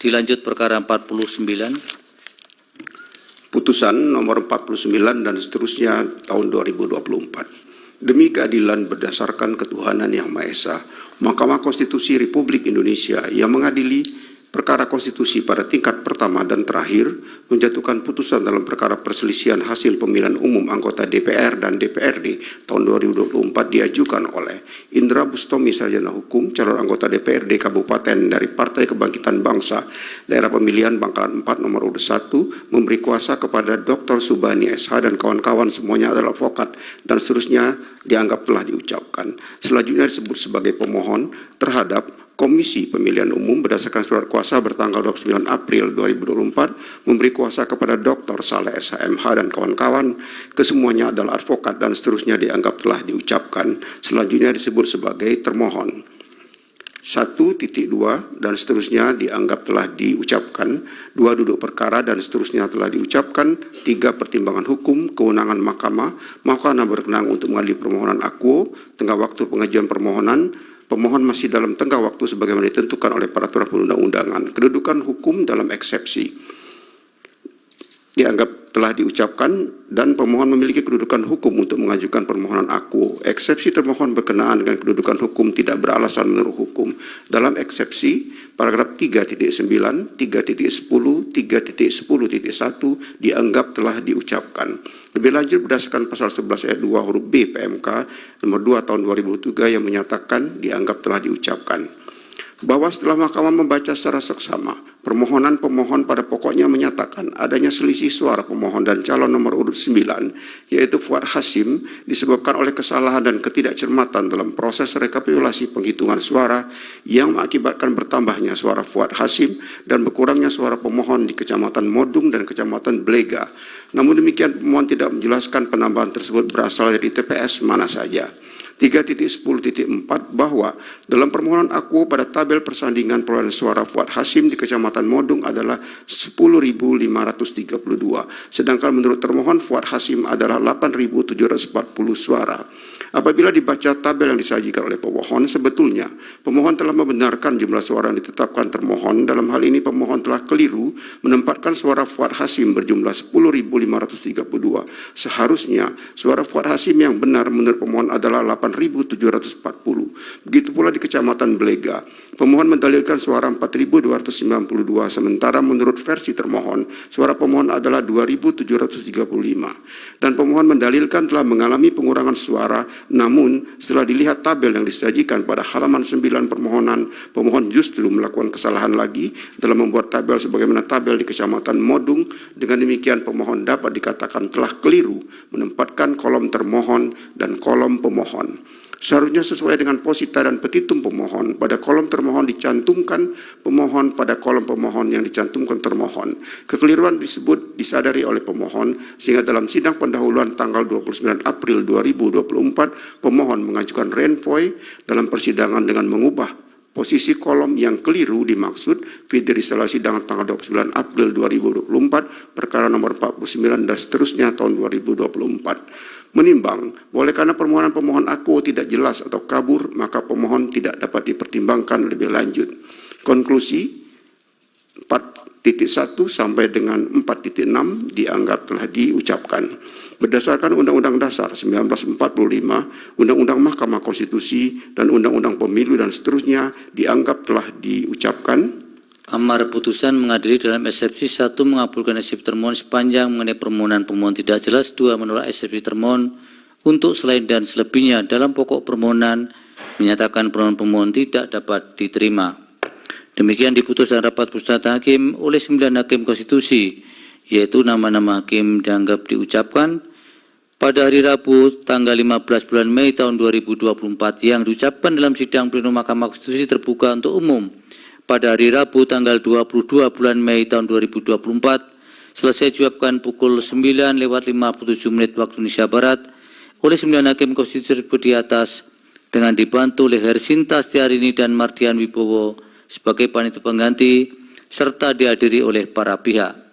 Dilanjut perkara 49. Putusan nomor 49 dan seterusnya tahun 2024. Demi keadilan berdasarkan ketuhanan yang Maha Esa, Mahkamah Konstitusi Republik Indonesia yang mengadili perkara konstitusi pada tingkat pertama dan terakhir menjatuhkan putusan dalam perkara perselisihan hasil pemilihan umum anggota DPR dan DPRD tahun 2024 diajukan oleh Indra Bustomi Sarjana Hukum, calon anggota DPRD Kabupaten dari Partai Kebangkitan Bangsa, daerah pemilihan Bangkalan 4 nomor urut 1, memberi kuasa kepada Dr. Subhani SH dan kawan-kawan semuanya adalah advokat dan seterusnya dianggap telah diucapkan. Selanjutnya disebut sebagai pemohon terhadap Komisi Pemilihan Umum berdasarkan surat kuasa bertanggal 29 April 2024 memberi kuasa kepada Dr. Saleh SHMH dan kawan-kawan, kesemuanya adalah advokat dan seterusnya dianggap telah diucapkan. Selanjutnya disebut sebagai termohon. 1.2 dan seterusnya dianggap telah diucapkan. 2 duduk perkara dan seterusnya telah diucapkan. 3 pertimbangan hukum, kewenangan mahkamah berkenaan untuk mengadili permohonan akuo, tengah waktu pengajuan permohonan. Pemohon masih dalam tengah waktu sebagaimana ditentukan oleh peraturan perundang-undangan. Kedudukan hukum dalam eksepsi dianggap telah diucapkan dan pemohon memiliki kedudukan hukum untuk mengajukan permohonan akuo. Eksepsi termohon berkenaan dengan kedudukan hukum tidak beralasan menurut hukum. Dalam eksepsi, paragraf 3.9, 3.10, 3.10.1 dianggap telah diucapkan. Lebih lanjut berdasarkan pasal 11 ayat 2 huruf B PMK nomor 2 tahun 2003 yang menyatakan dianggap telah diucapkan. Bahwa setelah mahkamah membaca secara seksama, permohonan pemohon pada pokoknya menyatakan adanya selisih suara pemohon dan calon nomor urut 9, yaitu Fuad Hasim, disebabkan oleh kesalahan dan ketidakcermatan dalam proses rekapitulasi penghitungan suara yang mengakibatkan bertambahnya suara Fuad Hasim dan berkurangnya suara pemohon di Kecamatan Modung dan Kecamatan Blega. Namun demikian, pemohon tidak menjelaskan penambahan tersebut berasal dari TPS mana saja. 3.10.4 bahwa dalam permohonan akuo pada tabel persandingan perolehan suara Fuad Hasim di Kecamatan Modung adalah 10.532, sedangkan menurut termohon Fuad Hasim adalah 8.740 suara. Apabila dibaca tabel yang disajikan oleh pemohon, sebetulnya pemohon telah membenarkan jumlah suara yang ditetapkan termohon. Dalam hal ini pemohon telah keliru menempatkan suara Fuad Hasim berjumlah 10.532. Seharusnya suara Fuad Hasim yang benar menurut pemohon adalah 8.740. Begitu pula di Kecamatan Blega, pemohon mendalilkan suara 4.292, sementara menurut versi termohon, suara pemohon adalah 2.735. Dan pemohon mendalilkan telah mengalami pengurangan suara, namun setelah dilihat tabel yang disajikan pada halaman 9 permohonan, pemohon justru melakukan kesalahan lagi dalam membuat tabel sebagaimana tabel di Kecamatan Modung. Dengan demikian pemohon dapat dikatakan telah keliru menempatkan kolom termohon dan kolom pemohon. Seharusnya sesuai dengan posita dan petitum pemohon, pada kolom termohon dicantumkan pemohon, pada kolom pemohon yang dicantumkan termohon. Kekeliruan disebut disadari oleh pemohon, sehingga dalam sidang pendahuluan tanggal 29 April 2024, pemohon mengajukan renvoy dalam persidangan dengan mengubah posisi kolom yang keliru dimaksud dari setelah sidang tanggal 29 April 2024, perkara nomor 49 dan seterusnya tahun 2024. Menimbang, oleh karena permohonan pemohon akuo tidak jelas atau kabur, maka pemohon tidak dapat dipertimbangkan lebih lanjut. Konklusi 4.1 sampai dengan 4.6 dianggap telah diucapkan. Berdasarkan Undang-Undang Dasar 1945, Undang-Undang Mahkamah Konstitusi, dan Undang-Undang Pemilu dan seterusnya dianggap telah diucapkan. Amar putusan mengadili dalam eksepsi 1 mengabulkan eksepsi termohon sepanjang mengenai permohonan pemohon tidak jelas, 2 menolak eksepsi termohon untuk selain dan selebihnya dalam pokok permohonan menyatakan permohonan pemohon tidak dapat diterima. Demikian diputus dalam rapat pusat hakim oleh 9 hakim konstitusi, yaitu nama-nama hakim dianggap diucapkan pada hari Rabu tanggal 15 bulan Mei tahun 2024 yang diucapkan dalam sidang pleno Mahkamah Konstitusi terbuka untuk umum pada hari Rabu tanggal 22 bulan Mei tahun 2024 selesai diucapkan pukul 9:57 waktu Indonesia Barat oleh 9 hakim konstitusi di atas dengan dibantu oleh Hersinta Astiarini dan Mardian Wibowo sebagai panitia pengganti serta dihadiri oleh para pihak.